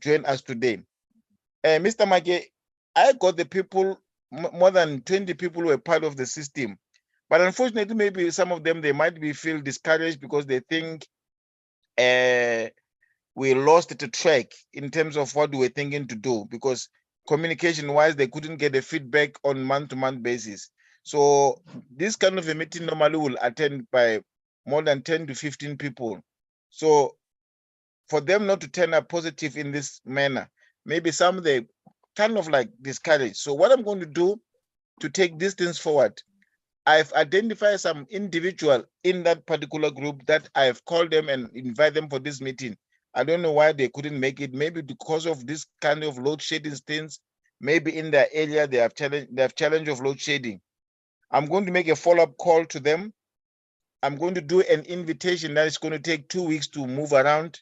join us today. Mr. Make, I got the people, more than 20 people were part of the system. But unfortunately, maybe some of them, they might feel discouraged because they think we lost the track in terms of what we were thinking to do, because communication-wise, they couldn't get the feedback on month-to-month basis. So this kind of a meeting normally will attend by more than 10 to 15 people. So for them not to turn up positive in this manner, maybe some they kind of like discouraged. So what I'm going to do to take this things forward, I've identified some individual in that particular group that I've called them and invite them for this meeting. I don't know why they couldn't make it. Maybe because of this kind of load shedding things. Maybe in their area they have challenge of load shedding. I'm going to make a follow-up call to them. I'm going to do an invitation that is going to take 2 weeks to move around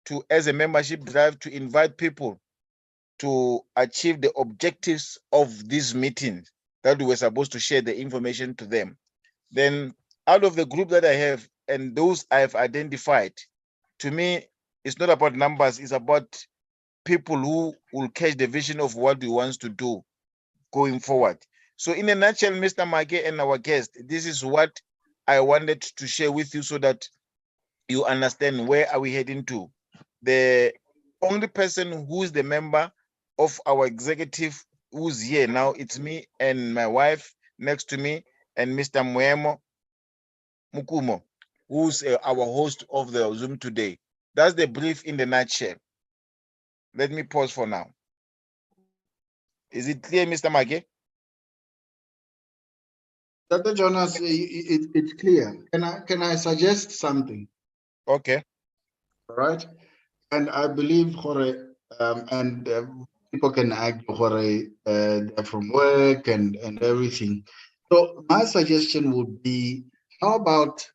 to, as a membership drive, to invite people to achieve the objectives of this meeting that we were supposed to share the information to them. Then out of the group that I have and those I've identified, to me, it's not about numbers, it's about people who will catch the vision of what we want to do going forward. So in a nutshell, Mr. Make and our guest, this is what I wanted to share with you so that you understand where are we heading to. The only person who is the member of our executive who's here now, it's me and my wife next to me and Mr. Muemo Mukumo, who's our host of the Zoom today. That's the brief in the nutshell. Let me pause for now. Is it clear, Mr. Make? Dr. Jonas, it's clear. Can I suggest something? Okay. All right. And I believe people can argue they're from work and everything. So my suggestion would be, how about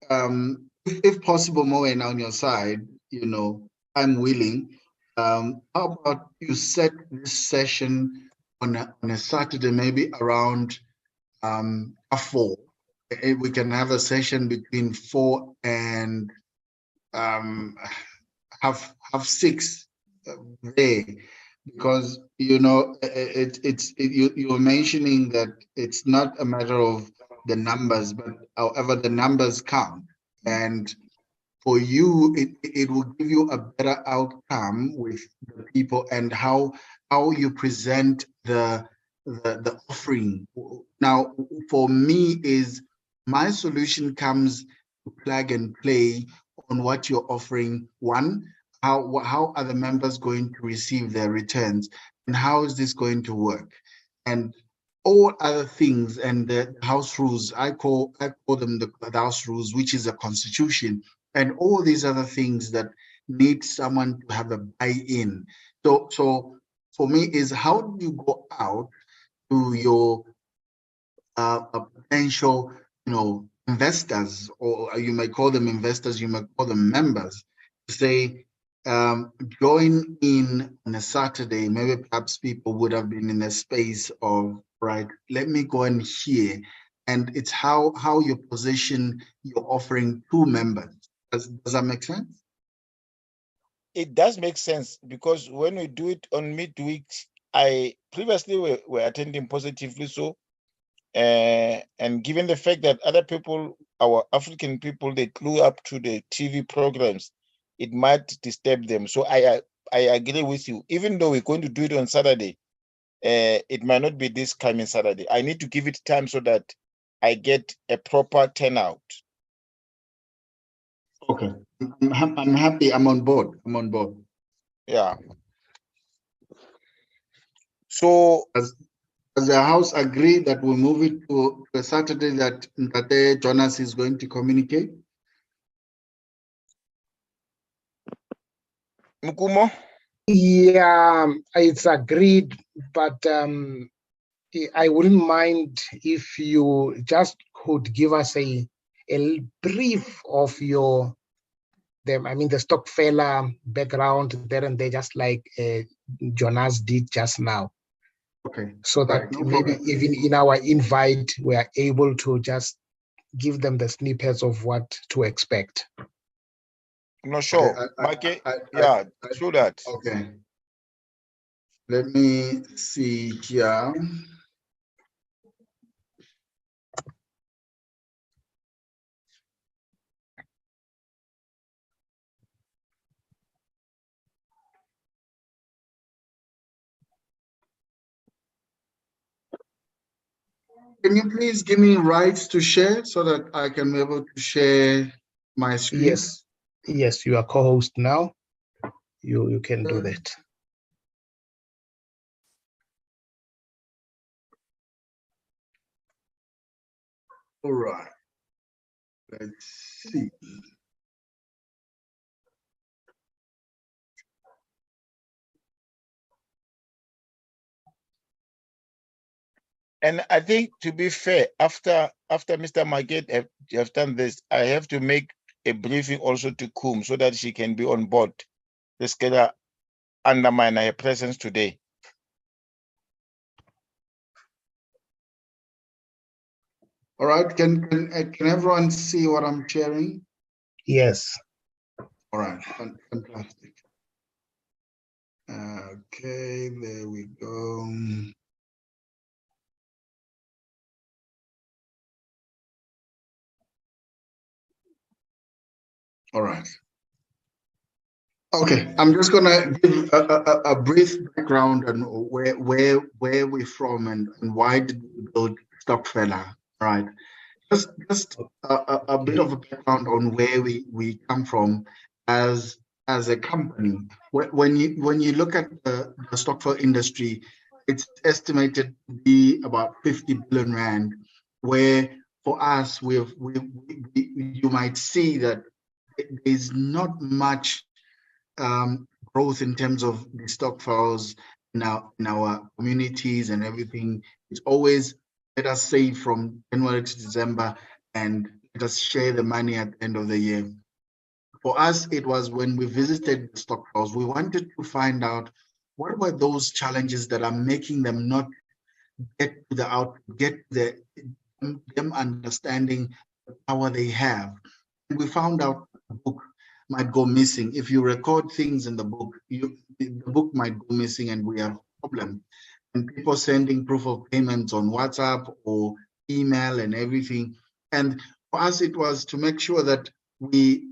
if possible, more and on your side, I'm willing. How about you set this session on a Saturday, maybe around 4. We can have a session between 4 and half 6 there, because you were mentioning that it's not a matter of the numbers, but however the numbers count, and for you it will give you a better outcome with the people and how you present the offering. Now for me, is my solution comes to plug and play on what you're offering. One, how are the members going to receive their returns, and how is this going to work, and all other things, and the house rules. I call them the house rules, which is a constitution, and all these other things that need someone to have a buy-in. So for me, is how do you go out to your potential, investors, or you may call them investors, you may call them members, to say, join in on a Saturday. Maybe perhaps people would have been in a space of, right, let me go and hear. And it's how you position your offering to members. Does that make sense? It does make sense, because when we do it on midweek, I previously were attending positively so. And given the fact that other people, our African people, they clue up to the TV programs, it might disturb them. So I agree with you. Even though we're going to do it on Saturday, it might not be this coming Saturday. I need to give it time so that I get a proper turnout. Okay, I'm happy. I'm on board. Yeah. So does the house agree that we move it to a Saturday that Jonas is going to communicate? Mukumo? Yeah, it's agreed, but I wouldn't mind if you just could give us a brief of the Stokvel background there and there, just like Jonas did just now. Okay. So that maybe even in our invite, we are able to just give them the snippets of what to expect. not sure. Market, yeah, through that. Okay. Let me see here. Can you please give me rights to share so that I can be able to share my screen? Yes, yes, you are co-host now. You can do that. All right. Let's see. And I think, to be fair, after Mr. Market have done this, I have to make a briefing also to Kum so that she can be on board. This can undermine her presence today. All right. Can everyone see what I'm sharing? Yes. All right. Fantastic. Okay. There we go. All right. Okay, I'm just gonna give a brief background on where we're from and why did we build Stokvel. All right, just a bit of a background on where we come from as a company. When you look at the Stokvel industry, it's estimated to be about 50 billion rand. Where for us, you might see that there's not much growth in terms of the stock files in our communities and everything. It's always let us save from January to December and let us share the money at the end of the year. For us, it was when we visited the stock files, we wanted to find out what were those challenges that are making them not get to the out, get them understanding the power they have. And we found out a book might go missing. If you record things in the book, the book might go missing and we have a problem. And people sending proof of payments on WhatsApp or email and everything. And for us, it was to make sure that we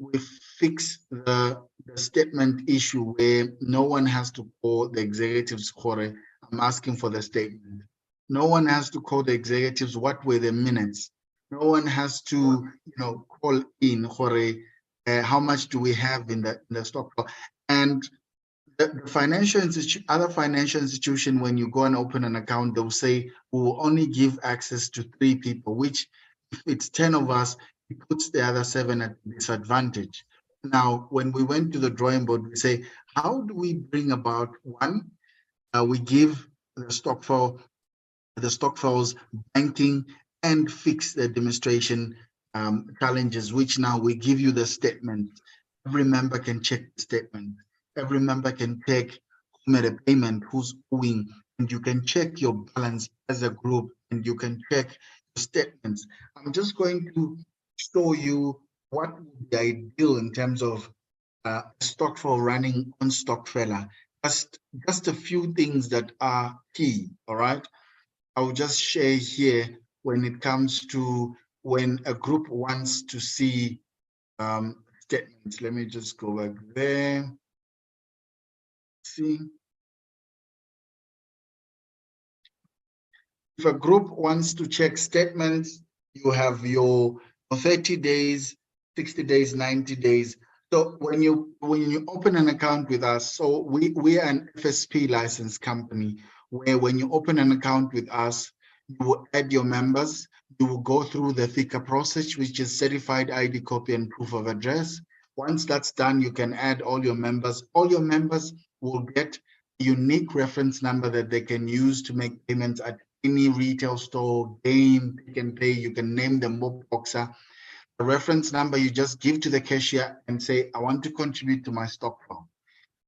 fix the statement issue where no one has to call the executives, I'm asking for the statement. No one has to call the executives, what were the minutes? No one has to, call in, how much do we have in the stock? And the financial institution, other financial institution, when you go and open an account, they'll say we will only give access to 3 people, which if it's 10 of us, it puts the other 7 at disadvantage. Now, when we went to the drawing board, we say, how do we bring about one? We give the Stokvel's banking and fix the administration challenges, which now we give you the statement. Every member can check the statement. Every member can check who made a payment, who's owing, and you can check your balance as a group and you can check the statements. I'm just going to show you what would be ideal in terms of Stokvel running on Stokvel. Just a few things that are key, all right? I'll just share here when it comes to when a group wants to see statements. Let me just go back there. See, if a group wants to check statements, you have your 30 days, 60 days, 90 days. So when you open an account with us, so we are an FSP licensed company where when you open an account with us, you will add your members, you will go through the thicker process, which is certified ID copy and proof of address. Once that's done, you can add all your members. All your members will get a unique reference number that they can use to make payments at any retail store, game, Pick n Pay. You can name them Boxer. The reference number you just give to the cashier and say, I want to contribute to my Stokvel.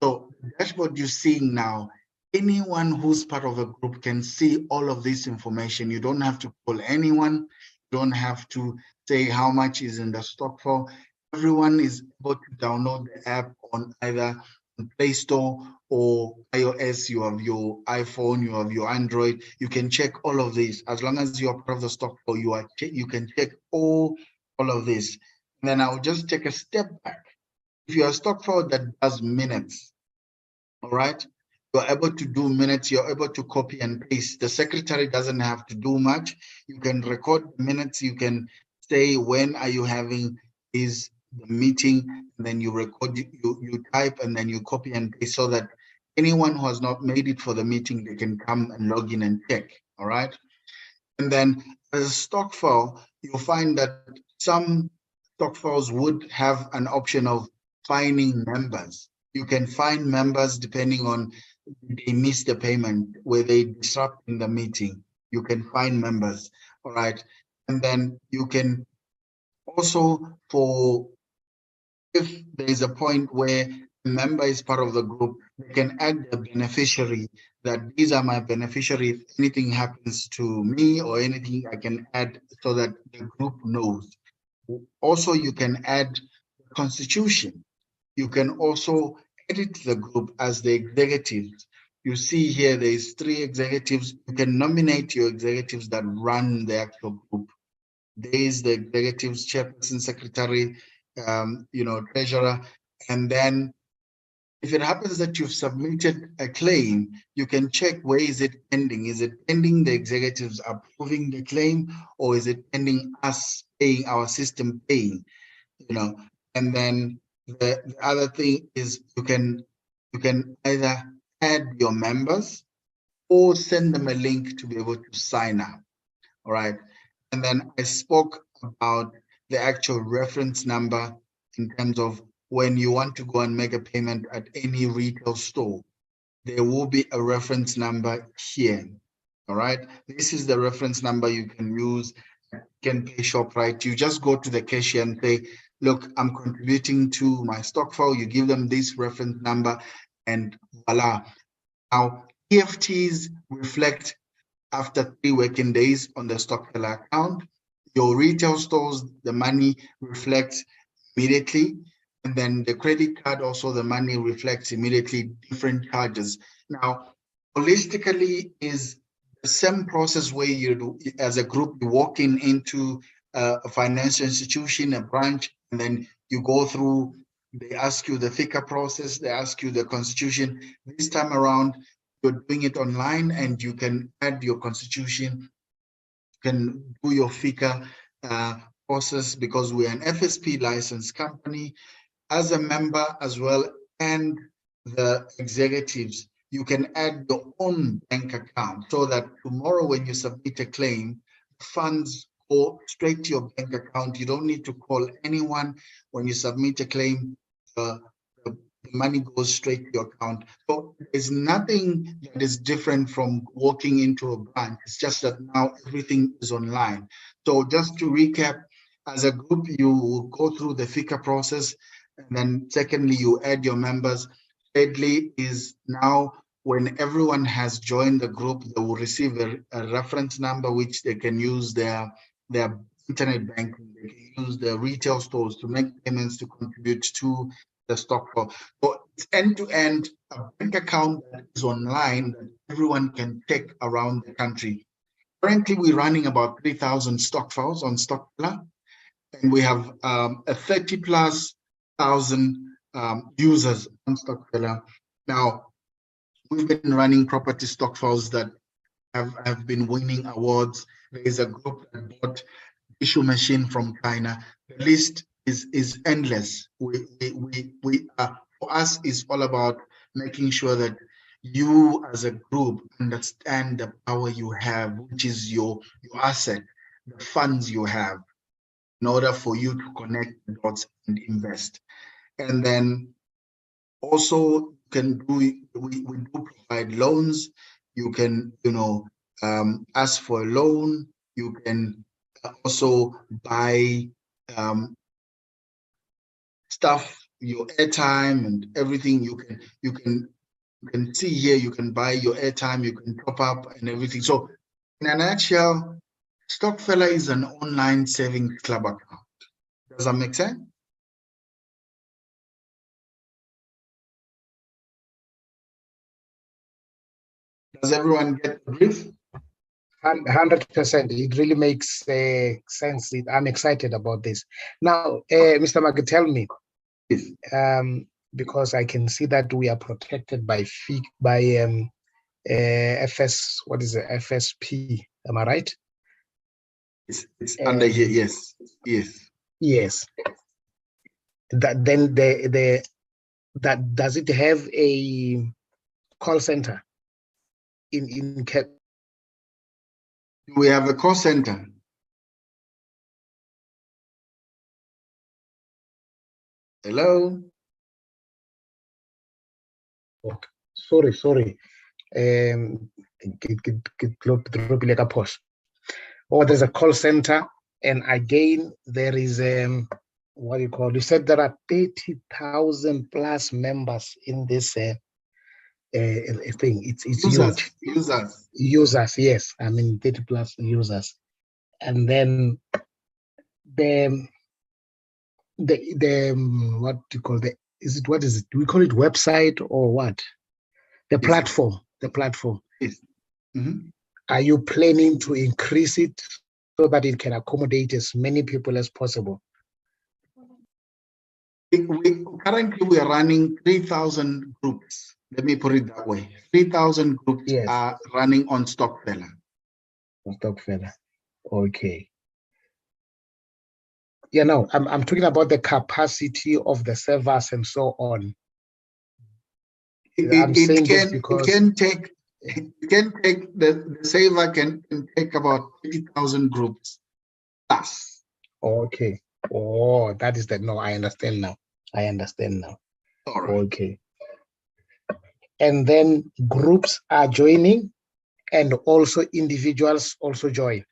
So the dashboard you're seeing now, anyone who's part of a group can see all of this information. You don't have to call anyone. You don't have to say how much is in the Stokvel. everyone is able to download the app on either Play Store or iOS. You have your iPhone, you have your Android. You can check all of this as long as you are part of the Stokvel. You can check all of this. And then I'll just take a step back. If you are a Stokvel that does minutes, all right, you're able to do minutes. You're able to copy and paste. The secretary doesn't have to do much. You can record minutes. You can say when are you having is the meeting, and then you record, you type, and then you copy and paste so that anyone who has not made it for the meeting, they can come and log in and check. All right. And then as a stock file, you'll find that some stock files would have an option of finding members. You can find members depending on they miss the payment, where they disrupt in the meeting. You can find members. All right. And then you can also, for if there is a point where a member is part of the group, they can add a beneficiary, that these are my beneficiary. If anything happens to me or anything, I can add so that the group knows. Also, you can add the constitution. You can also edit the group as the executives. You see here, there's 3 executives. You can nominate your executives that run the actual group. There is the executives, chairperson, secretary, treasurer. And then if it happens that you've submitted a claim, you can check where is it pending. Is it pending the executives approving the claim, or is it pending us paying, our system paying? And then the other thing is you can either add your members or send them a link to be able to sign up. All right. And then I spoke about the actual reference number in terms of when you want to go and make a payment at any retail store, there will be a reference number here. All right. This is the reference number you can use. You can pay ShopRite. You just go to the cashier and say, look, I'm contributing to my stock file. You give them this reference number and voila. Now, EFTs reflect after 3 working days on the Stokvel account. Your retail stores, the money reflects immediately. And then the credit card, also the money reflects immediately, different charges. Now, holistically is the same process where you do, as a group, you walk into a financial institution, a branch, and then you go through, they ask you the FICA process, they ask you the constitution. This time around, you're doing it online, and you can add your constitution, can do your FICA process, because we're an FSP licensed company. As a member as well, and the executives, you can add your own bank account so that tomorrow when you submit a claim, funds go straight to your bank account. You don't need to call anyone. When you submit a claim, the money goes straight to your account. So there's nothing that is different from walking into a bank. It's just that now everything is online. So just to recap, as a group, you go through the FICA process, and then secondly, you add your members. Thirdly is now when everyone has joined the group, they will receive a reference number which they can use their internet banking. They can use their retail stores to make payments, to contribute to the stock. So it's end-to-end, a bank account that is online that everyone can take around the country. Currently, we're running about 3,000 stock files on Stokvel, and we have a 30,000+ users on Stokvel. Now, we've been running property stock files that have been winning awards. There is a group that bought issue machine from China. The list is endless. For us, it's all about making sure that you as a group understand the power you have, which is your asset, the funds you have, in order for you to connect the dots and invest. And then also can do, we do provide loans. You can, ask for a loan. You can also buy stuff, your airtime and everything. You can see here, you can buy your airtime, you can top up and everything. So in a nutshell, Stokvel is an online savings club account. Does that make sense? Does everyone get the brief? 100%. It really makes sense. I'm excited about this. Now, Mr. Mag, tell me, Yes. because I can see that we are protected by FS. What is it? FSP? Am I right? It's under here. Yes. Yes. Yes. That then that does it have a call center in Cape? We have a call center. Hello. Okay. Sorry. Like a post. Or there's a call center, and again there is what do you call? You said there are 30,000 plus members in this thing. It's huge. Users, yes. I mean 30 plus users, and then the what do you call the? What is it? Do we call it website or what? The platform. The platform. Yes. Mm-hmm. Are you planning to increase it so that it can accommodate as many people as possible? Currently, we are running 3,000 groups. Let me put it that way. 3,000 groups are running on Stokvel. Stokvel. Okay. Yeah, no, I'm talking about the capacity of the servers and so on. The server can take about 30,000 groups plus. Okay. Oh, that is that. No, I understand now. All right. Okay. And then groups are joining, and also individuals also join.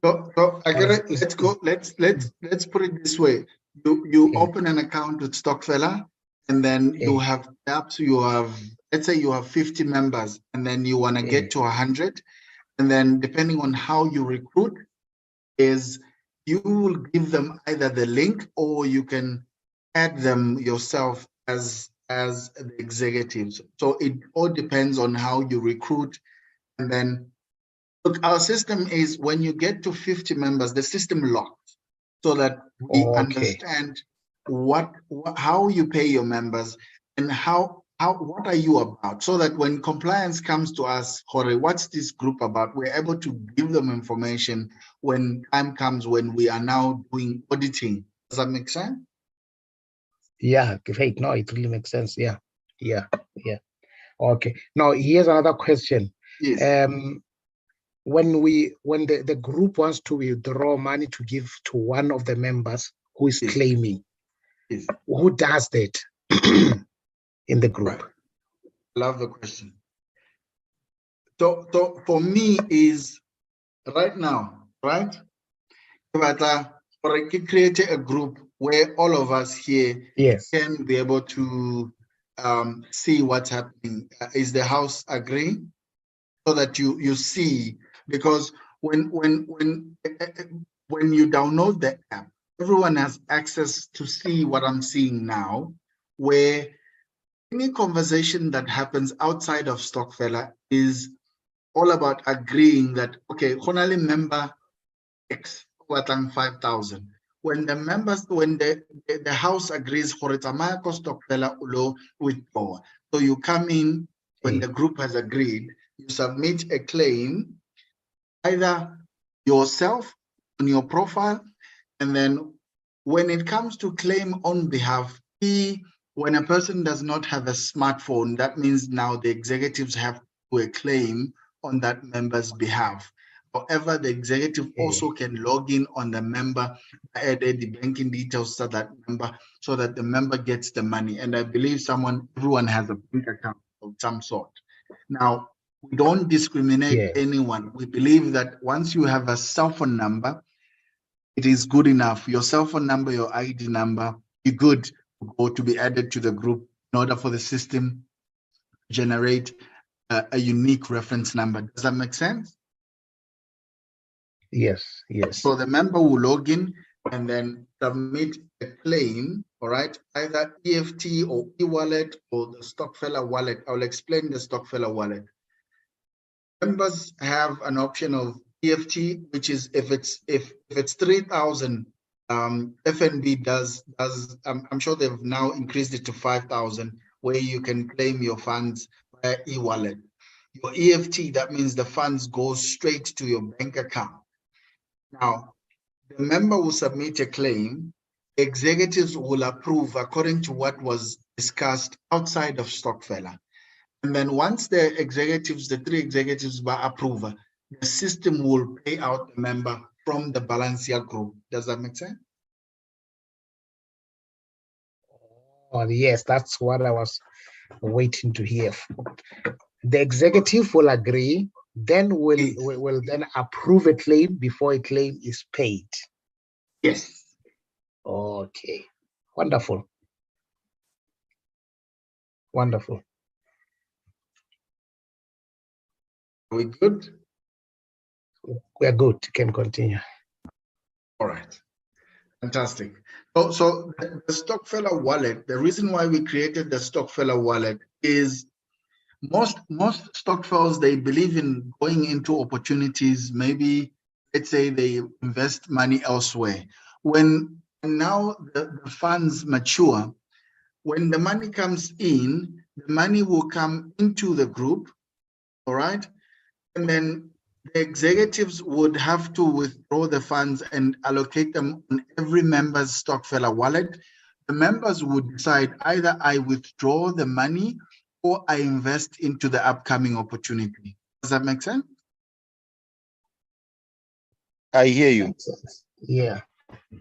So let's go. Let's put it this way. You open an account with Stokvel, and then you have perhaps let's say you have 50 members, and then you want to get to 100, and then depending on how you recruit, is you will give them either the link or you can add them yourself as the executives. So it all depends on how you recruit, and then. Look, our system is when you get to 50 members, the system locks so that we understand how you pay your members and what are you about, so that when compliance comes to us, Jorge, what's this group about? We're able to give them information when time comes when we are now doing auditing. Does that make sense? Yeah, great. No, it really makes sense. Yeah. Okay. Now here's another question. Yes. When the group wants to withdraw money to give to one of the members who is claiming, who does that in the group? Right. Love the question. So for me is right now, right? But create a group where all of us here can be able to see what's happening. Is the house agreeing? So that you see, because when you download the app, everyone has access to see what I'm seeing now, where any conversation that happens outside of Stokvel is all about agreeing that, okay, honali member X, 5,000. When the house agrees for it, Stokvel ulo withdraw. So you come in when the group has agreed, you submit a claim, either yourself on your profile, and then when it comes to claim on behalf, when a person does not have a smartphone, that means now the executives have to do a claim on that member's behalf. However, the executive also can log in on the member, add the banking details to that member, so that the member gets the money. And I believe everyone has a bank account of some sort. Now, we don't discriminate anyone. We believe that once you have a cell phone number, it is good enough. Your cell phone number, your ID number, you're good to be added to the group in order for the system to generate a unique reference number. Does that make sense? Yes. So the member will log in and then submit a claim all right, either EFT or e-wallet or the Stokvel wallet. I'll explain the Stokvel wallet. Members have an option of EFT, which is if it's 3,000, FNB does I'm sure they've now increased it to 5,000, where you can claim your funds via e-wallet. Your EFT, that means the funds go straight to your bank account. Now, the member will submit a claim. Executives will approve according to what was discussed outside of Stokvel. And then once the executives, the 3 executives by approval, the system will pay out the member from the Balancia group. Does that make sense? Oh, yes, that's what I was waiting to hear. The executive will agree, then will then approve a claim before a claim is paid. Yes. Okay. Wonderful. Wonderful. Are we good? We're good. You can continue. All right. Fantastic. So the Stokvel wallet, the reason why we created the Stokvel wallet is most Stokvels, they believe in going into opportunities. Maybe let's say they invest money elsewhere. When now the funds mature, when the money comes in, the money will come into the group, all right? And then the executives would have to withdraw the funds and allocate them on every member's Stokvel wallet. The members would decide either I withdraw the money or I invest into the upcoming opportunity. Does that make sense? I hear you. Yeah.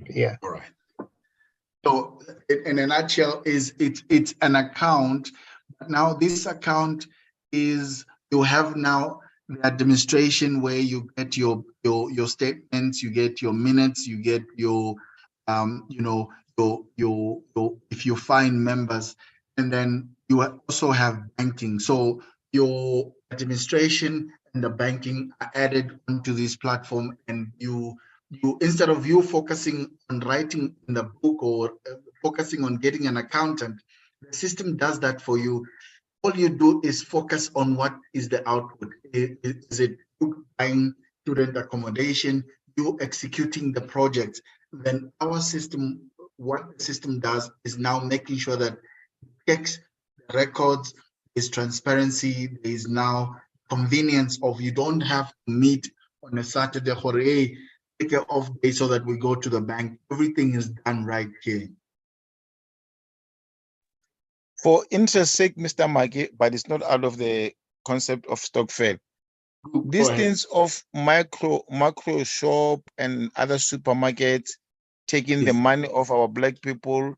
Yeah. All right. So in a nutshell, it's an account. Now this account is, you have now the administration where you get your statements, you get your minutes, you get your your if you find members, and then you also have banking. So your administration and the banking are added onto this platform, and you instead of you focusing on writing in the book or focusing on getting an accountant, the system does that for you. All you do is focus on what is the output. Is it buying student accommodation, you executing the project? Then our system, what the system does is now making sure that it checks the records, is transparency, there is now convenience of you don't have to meet on a Saturday or hey, take an off day so that we go to the bank. Everything is done right here. For interest sake, Mr. Maki, but it's not out of the concept of Stokvel. Distance of macro shop and other supermarkets taking the money of our black people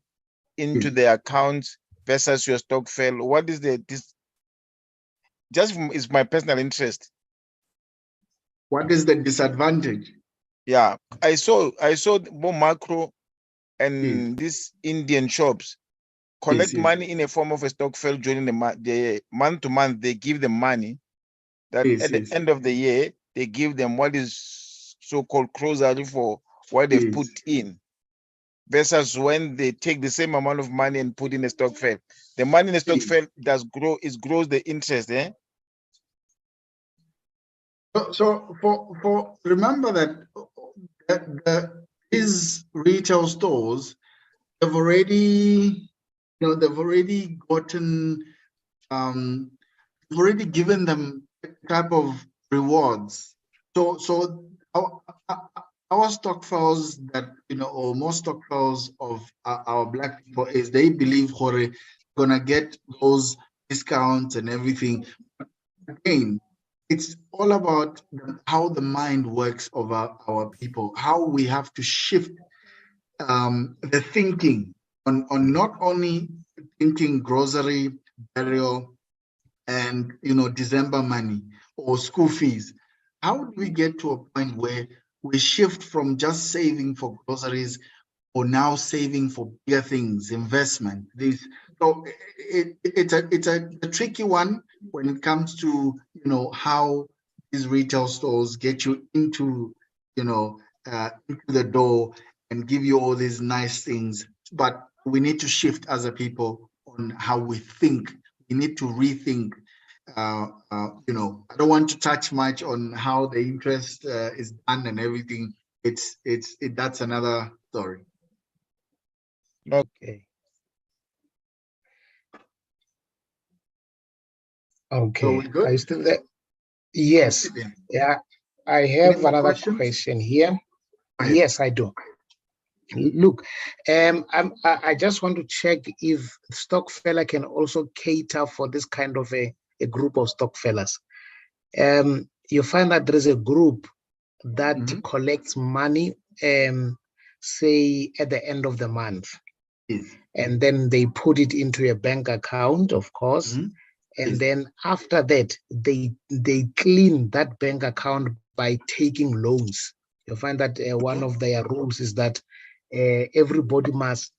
into their accounts versus your Stokvel. What is this? Just is my personal interest. What is the disadvantage? Yeah, I saw more macro and these Indian shops collect money in a form of a Stokvel during the month to month. They give them money that at the end of the year, they give them what is so-called grocery for what they've put in, versus when they take the same amount of money and put in a Stokvel. The money in a Stokvel grows the interest, eh? So for remember that these retail stores, they've already gotten already given them type of rewards. So our Stokvels that or most Stokvels of our black people is they believe Hore gonna get those discounts and everything. Again, it's all about how the mind works of our people, how we have to shift the thinking on not only thinking grocery, burial, and December money or school fees. How do we get to a point where we shift from just saving for groceries or now saving for bigger things, investment? So it's a tricky one when it comes to how these retail stores get you into into the door and give you all these nice things. But we need to shift as a people on how we think. We need to rethink. You know, I don't want to touch much on how the interest is done and everything. That's another story. Okay. Okay. So we good? Are you still there? Yes. Yeah. I have another question here. Yes, I do. Look, I just want to check if Stokvel can also cater for this kind of a group of Stokfellas. You find that there is a group that collects money, say at the end of the month, and then they put it into a bank account, of course, and then after that they clean that bank account by taking loans. You find that one of their rules is that everybody must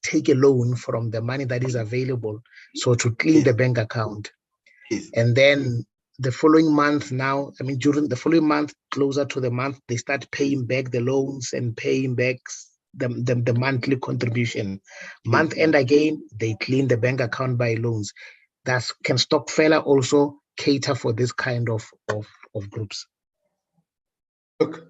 take a loan from the money that is available, so to clean the bank account. And then the following month, now, I mean, during the following month, closer to the month, they start paying back the loans and paying back the monthly contribution. Month end again, they clean the bank account by loans. Can Stokvel also cater for this kind of groups? Look,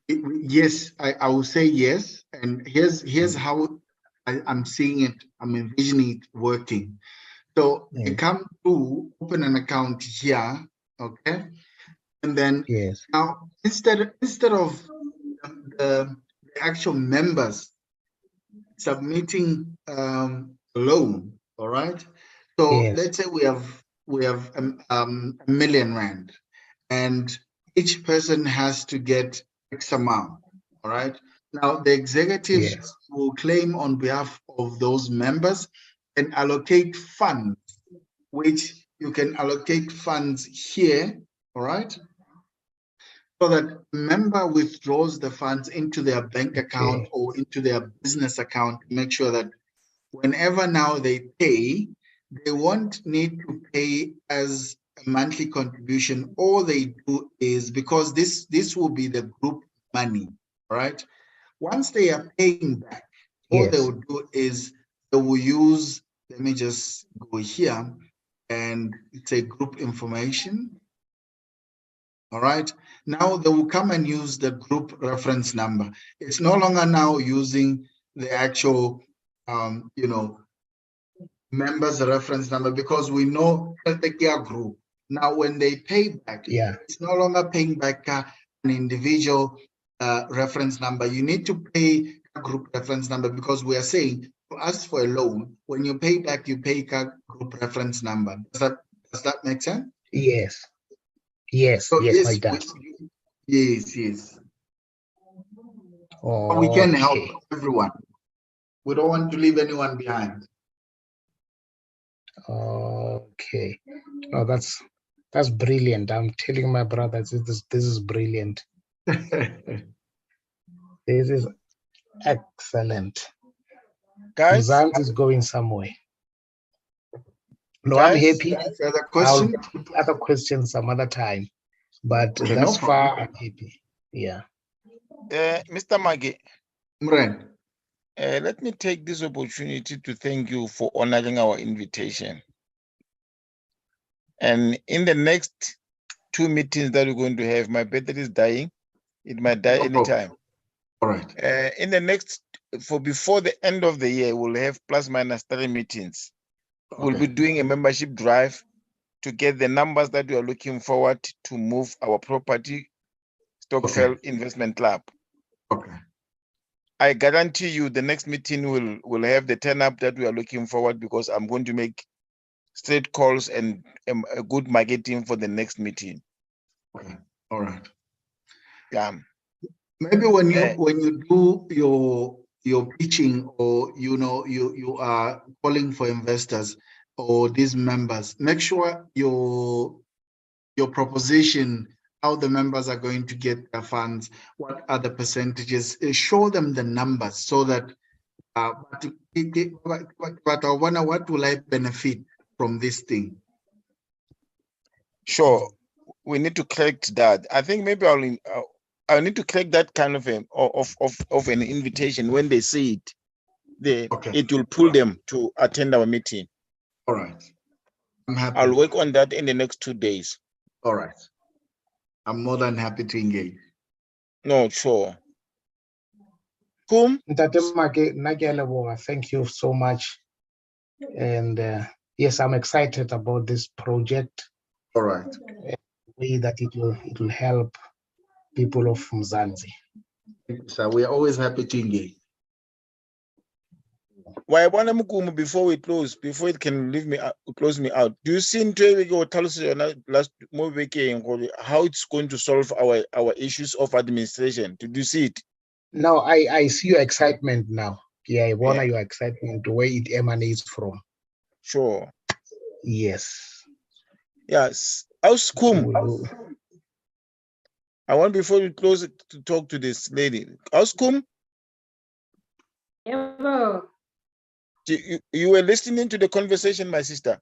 yes, I will say yes. And here's how I'm seeing it, I'm envisioning it working. So they come to open an account here, okay? And then now instead of the actual members submitting a loan, all right? So let's say we have a million rand, and each person has to get X amount, all right? Now the executives will claim on behalf of those members and allocate funds, which you can allocate funds here, all right? So that a member withdraws the funds into their bank account or into their business account to make sure that whenever now they pay, they won't need to pay as a monthly contribution. All they do is, because this will be the group money, right? Once they are paying back, all they will do is they will use, let me just go here, and it's a group information. All right. Now they will come and use the group reference number. It's no longer now using the actual, you know, members reference number, because we know the care group. Now, when they pay back, it's no longer paying back an individual reference number. You need to pay a group reference number, because we are saying to ask for a loan, when you pay back, you pay a group reference number. Does that make sense? Yes. Yes, so yes, it does. Yes. Oh, we can help everyone. We don't want to leave anyone behind. Okay. Oh, that's brilliant. I'm telling my brothers, this is brilliant. This is excellent. Guys, Mzansi is going somewhere. No, guys, I'm happy. Other question? I'll put other questions some other time. But thus far, I'm happy. Yeah. Mr. Maggie, let me take this opportunity to thank you for honoring our invitation. And in the next 2 meetings that we're going to have, my battery is dying. It might die anytime. All right. In the next, before the end of the year, we'll have plus minus 3 meetings. We'll be doing a membership drive to get the numbers that we are looking forward to move our property, Stokvel Investment Club. Okay. I guarantee you the next meeting will have the turn up that we are looking forward, because I'm going to make straight calls and a good marketing for the next meeting. Okay. All right. Yeah. Maybe when you do your pitching, or you are calling for investors or these members, make sure your proposition, how the members are going to get their funds, what are the percentages, show them the numbers, so that but I wonder, what will I benefit from this thing? Sure, we need to correct that. I think maybe I'll need to correct that kind of an invitation when they see it. Okay. it will pull them to attend our meeting. All right. I'm happy. I'll work on that in the next 2 days. All right. I'm more than happy to engage. No, sure. Kum, Ntate Make, nna ke a leboga. Thank you so much. And yes, I'm excited about this project. All right. Way that it will help people of Mzansi. So we are always happy to engage. why one Mukumu before we close, before it can leave me close me out. Do you see in tell us last movie how it's going to solve our issues of administration? Did you see it? Now I see your excitement now. Yeah, I want Yeah. your excitement, the way it emanates from. Sure. Yes. Yes. How's Kum? I want before we close it to talk to this lady. How's Kum? You were listening to the conversation, my sister.